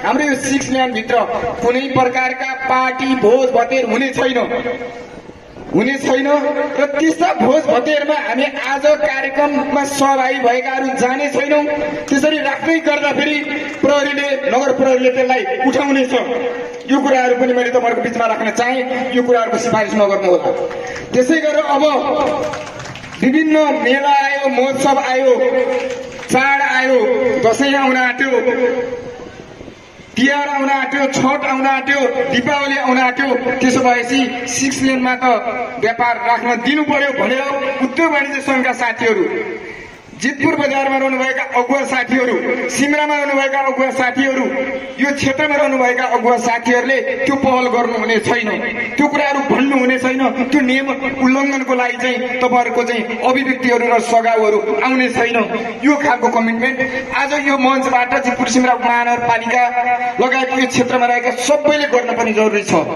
हाम्रो यो 6 लेन भित्र कुनै प्रकारका पार्टी भोज भतेर हुने छैन र त्यस्ता भोज भतेरमा हामी आज कार्यक्रममा सहभागी भएकाहरू जाने छैनौं। त्यसरी राख्दै गर्दा फेरि प्रहरीले नगर प्रहरीले त्यसलाई उठाउनेछ। यो कुराहरू पनि मैले तपाईहरुको बीचमा राख्न चाहे। यो कुराहरुको सिफारिस नगर्नु होला। त्यसै गरेर अब विभिन्न मेला आयो, महोत्सव आयो, चाड आयो, दशैं आउन आट्यो, तिहार आउन आट्यो, छठ आउन आट्यो, दीपावली आउन आट्यो। त्यसो भएपछि 6 लेनमा त व्यापार राख्न दिनु पर्यो भनेर उद्योग वाणिज्य संघका साथीहरू, जितपुर बजारमा रहनुभएका अगुवा साथीहरू, सिमरामा रहनुभएका अगुवा साथीहरू, यो क्षेत्रमा रहनुभएका अगुवा साथीहरूले त्यो पहल गर्नुहुने छैन। त्यो कुराहरू भन्नुहुने छैन। त्यो नियम उल्लङ्घनको लागि चाहिँ तपाईहरुको चाहिँ अभिव्यक्तिहरू र सघाउहरू आउने छैन। यो खालको कमिटमेन्ट आज यो मञ्चबाट जितपुर सिमरा महानगरपालिका लगायत यो क्षेत्रमा रहेका सबैले गर्न पनि जरुरी छ।